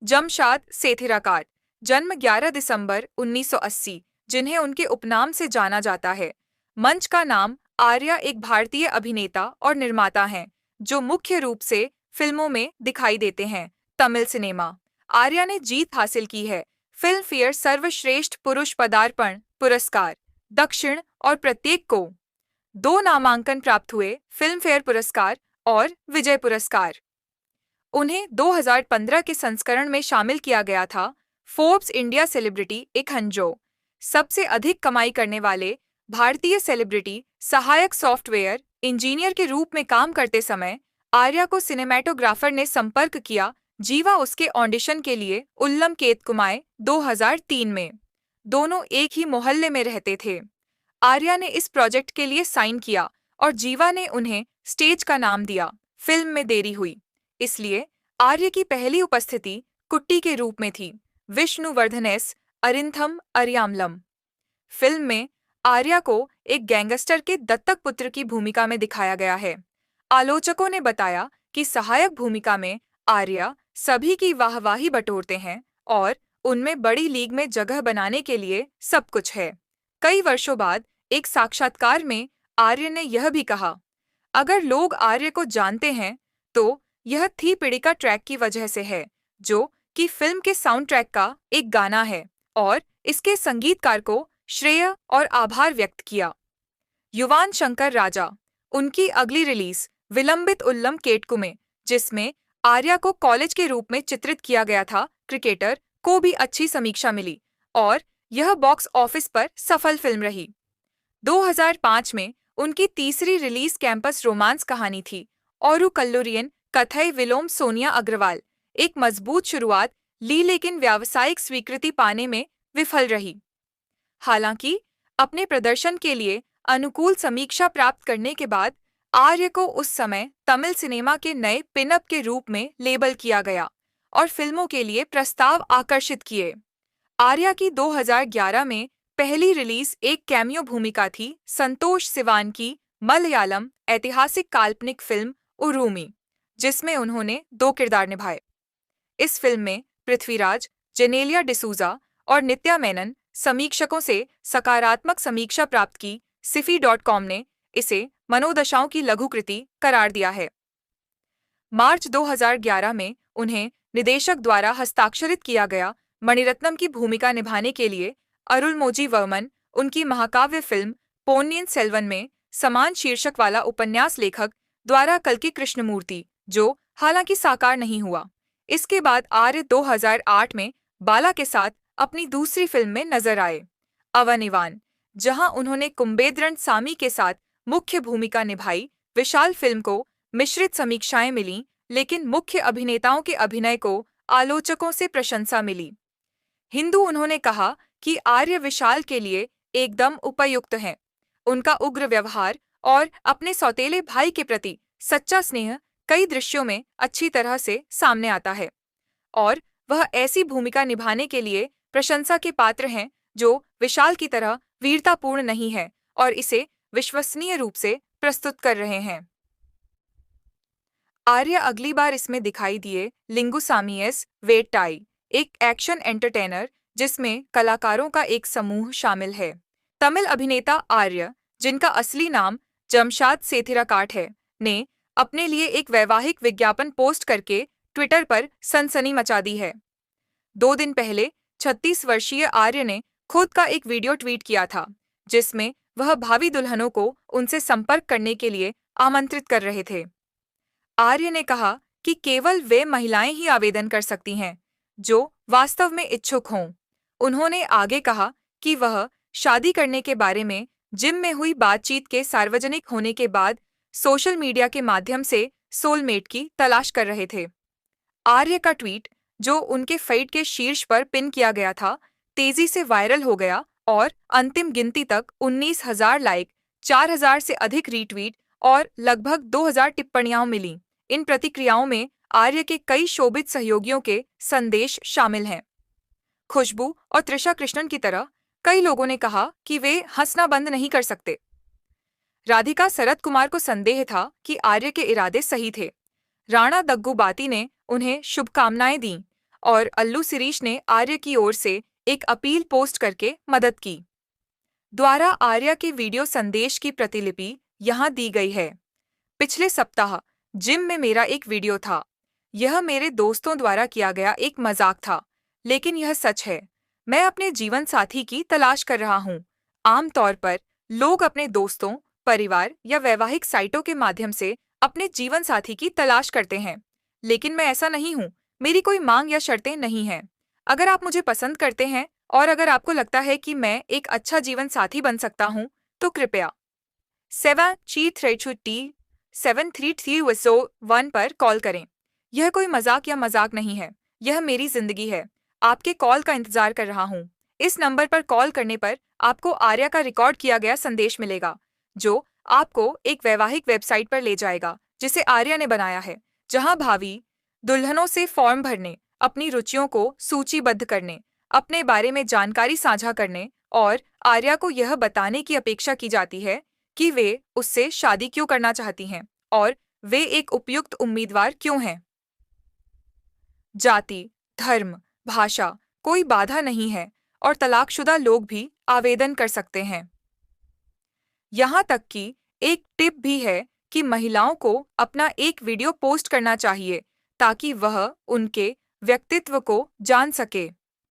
जमशाद सेथिराकाट, जन्म 11 दिसंबर 1980, जिन्हें उनके उपनाम से जाना जाता है। मंच का नाम आर्या एक भारतीय अभिनेता और निर्माता हैं जो मुख्य रूप से फिल्मों में दिखाई देते हैं। तमिल सिनेमा। आर्या ने जीत हासिल की है फिल्म फेयर सर्वश्रेष्ठ पुरुष पदार्पण पुरस्कार दक्षिण और प्रत्येक को 2 नामांकन प्राप्त हुए फिल्म फेयर पुरस्कार और विजय पुरस्कार। उन्हें 2015 के संस्करण में शामिल किया गया था फोर्ब्स इंडिया सेलिब्रिटी 100 सबसे अधिक कमाई करने वाले भारतीय सेलिब्रिटी। सहायक सॉफ्टवेयर इंजीनियर के रूप में काम करते समय आर्या को सिनेमैटोग्राफर ने संपर्क किया। जीवा उसके ऑडिशन के लिए उल्लम केतकुमाए 2003 में। दोनों एक ही मोहल्ले में रहते थे। आर्या ने इस प्रोजेक्ट के लिए साइन किया और जीवा ने उन्हें स्टेज का नाम दिया। फिल्म में देरी हुई, इसलिए आर्य की पहली उपस्थिति कुट्टी के रूप में थी। विष्णुवर्धनेस अरिंथम अरियामलम। फिल्म में आर्या को एक गैंगस्टर के दत्तक पुत्र की भूमिका में दिखाया गया है। आलोचकों ने बताया कि सहायक भूमिका में आर्या सभी की वाहवाही बटोरते हैं और उनमें बड़ी लीग में जगह बनाने के लिए सब कुछ है। कई वर्षों बाद एक साक्षात्कार में आर्य ने यह भी कहा, अगर लोग आर्य को जानते हैं तो यह थी पिड़िका ट्रैक की वजह से है, जो कि फिल्म के साउंड ट्रैक का एक गाना है, और इसके संगीतकार को श्रेय और आभार व्यक्त किया। युवान शंकर राजा। उनकी अगली रिलीज विलंबित उल्लम केटकुमे, जिसमें आर्या को कॉलेज के रूप में चित्रित किया गया था, क्रिकेटर को भी अच्छी समीक्षा मिली और यह बॉक्स ऑफिस पर सफल फिल्म रही। 2005 में उनकी तीसरी रिलीज कैंपस रोमांस कहानी थी और कल्लुरियन कथई विलोम सोनिया अग्रवाल। एक मजबूत शुरुआत ली लेकिन व्यावसायिक स्वीकृति पाने में विफल रही। हालांकि अपने प्रदर्शन के लिए अनुकूल समीक्षा प्राप्त करने के बाद आर्य को उस समय तमिल सिनेमा के नए पिनअप के रूप में लेबल किया गया और फिल्मों के लिए प्रस्ताव आकर्षित किए। आर्या की 2011 में पहली रिलीज एक कैमियो भूमिका थी संतोष सिवान की मलयालम ऐतिहासिक काल्पनिक फिल्म उरूमी, जिसमें उन्होंने 2 किरदार निभाए। इस फिल्म में पृथ्वीराज, जेनेलिया डिसूजा और नित्या मेनन समीक्षकों से सकारात्मक समीक्षा प्राप्त की। सिफी.com ने इसे मनोदशाओं की लघुकृति करार दिया है। मार्च 2011 में उन्हें निदेशक द्वारा हस्ताक्षरित किया गया मणिरत्नम की भूमिका निभाने के लिए अरुलमोजी वर्मन उनकी महाकाव्य फिल्म पोन्नियिन सेल्वन में समान शीर्षक वाला उपन्यास लेखक द्वारा कल्कि कृष्णमूर्ति, जो हालांकि साकार नहीं हुआ। इसके बाद आर्य 2008 में बाला के साथ अपनी दूसरी फिल्म में नजर आए, अवनिवान, जहां उन्होंने कुंबेद्रन सामी के साथ मुख्य भूमिका निभाई। विशाल फिल्म को मिश्रित समीक्षाएं मिलीं, लेकिन मुख्य अभिनेताओं के अभिनय को आलोचकों से प्रशंसा मिली। हिंदू उन्होंने कहा कि आर्य विशाल के लिए एकदम उपयुक्त हैं। उनका उग्र व्यवहार और अपने सौतेले भाई के प्रति सच्चा स्नेह कई दृश्यों में अच्छी तरह से सामने आता है और वह ऐसी भूमिका निभाने के लिए प्रशंसा के पात्र हैं जो विशाल की तरह वीरतापूर्ण नहीं है और इसे विश्वसनीय रूप से प्रस्तुत कर रहे हैं। आर्य अगली बार इसमें दिखाई दिए लिंगुसामीएस वेट्टाई, एक एक्शन एंटरटेनर जिसमें कलाकारों का एक समूह शामिल है। तमिल अभिनेता आर्य, जिनका असली नाम जमशाद सेथिराकाट है, ने अपने लिए एक वैवाहिक विज्ञापन पोस्ट करके ट्विटर पर सनसनी मचा दी है। 2 दिन पहले 36 वर्षीय आर्य ने खुद का एक वीडियो ट्वीट किया था, जिसमें वह भावी दुल्हनों को उनसे संपर्क करने के लिए आमंत्रित कर रहे थे। आर्य ने कहा कि केवल वे महिलाएं ही आवेदन कर सकती हैं जो वास्तव में इच्छुक हों। उन्होंने आगे कहा कि वह शादी करने के बारे में जिम में हुई बातचीत के सार्वजनिक होने के बाद सोशल मीडिया के माध्यम से सोलमेट की तलाश कर रहे थे। आर्य का ट्वीट, जो उनके फीड के शीर्ष पर पिन किया गया था, तेजी से वायरल हो गया और अंतिम गिनती तक 19,000 लाइक, 4,000 से अधिक रीट्वीट और लगभग 2,000 टिप्पणियां मिलीं। इन प्रतिक्रियाओं में आर्य के कई शोभित सहयोगियों के संदेश शामिल हैं। खुशबू और त्रिशा कृष्णन की तरह कई लोगों ने कहा कि वे हंसना बंद नहीं कर सकते। राधिका शरद कुमार को संदेह था कि आर्य के इरादे सही थे। राणा दग्गुबाती ने उन्हें शुभकामनाएं दीं और अल्लू शिरीष ने आर्य की ओर से एक अपील पोस्ट करके मदद की। द्वारा आर्या के वीडियो संदेश की प्रतिलिपि यहाँ दी गई है। पिछले सप्ताह जिम में मेरा एक वीडियो था। यह मेरे दोस्तों द्वारा किया गया एक मजाक था, लेकिन यह सच है। मैं अपने जीवन साथी की तलाश कर रहा हूँ। आमतौर पर लोग अपने दोस्तों, परिवार या वैवाहिक साइटों के माध्यम से अपने जीवन साथी की तलाश करते हैं, लेकिन मैं ऐसा नहीं हूँ। मेरी कोई मांग या शर्तें नहीं हैं। अगर आप मुझे पसंद करते हैं और अगर आपको लगता है कि मैं एक अच्छा जीवन साथी बन सकता हूँ, तो कृपया 733 पर कॉल करें। यह कोई मजाक या मजाक नहीं है, यह मेरी जिंदगी है। आपके कॉल का इंतजार कर रहा हूँ। इस नंबर पर कॉल करने पर आपको आर्या का रिकॉर्ड किया गया संदेश मिलेगा, जो आपको एक वैवाहिक वेबसाइट पर ले जाएगा जिसे आर्या ने बनाया है, जहां भावी दुल्हनों से फॉर्म भरने, अपनी रुचियों को सूचीबद्ध करने, अपने बारे में जानकारी साझा करने और आर्या को यह बताने की अपेक्षा की जाती है कि वे उससे शादी क्यों करना चाहती हैं और वे एक उपयुक्त उम्मीदवार क्यों हैं। जाति, धर्म, भाषा कोई बाधा नहीं है और तलाकशुदा लोग भी आवेदन कर सकते हैं। यहाँ तक कि एक टिप भी है कि महिलाओं को अपना एक वीडियो पोस्ट करना चाहिए ताकि वह उनके व्यक्तित्व को जान सके।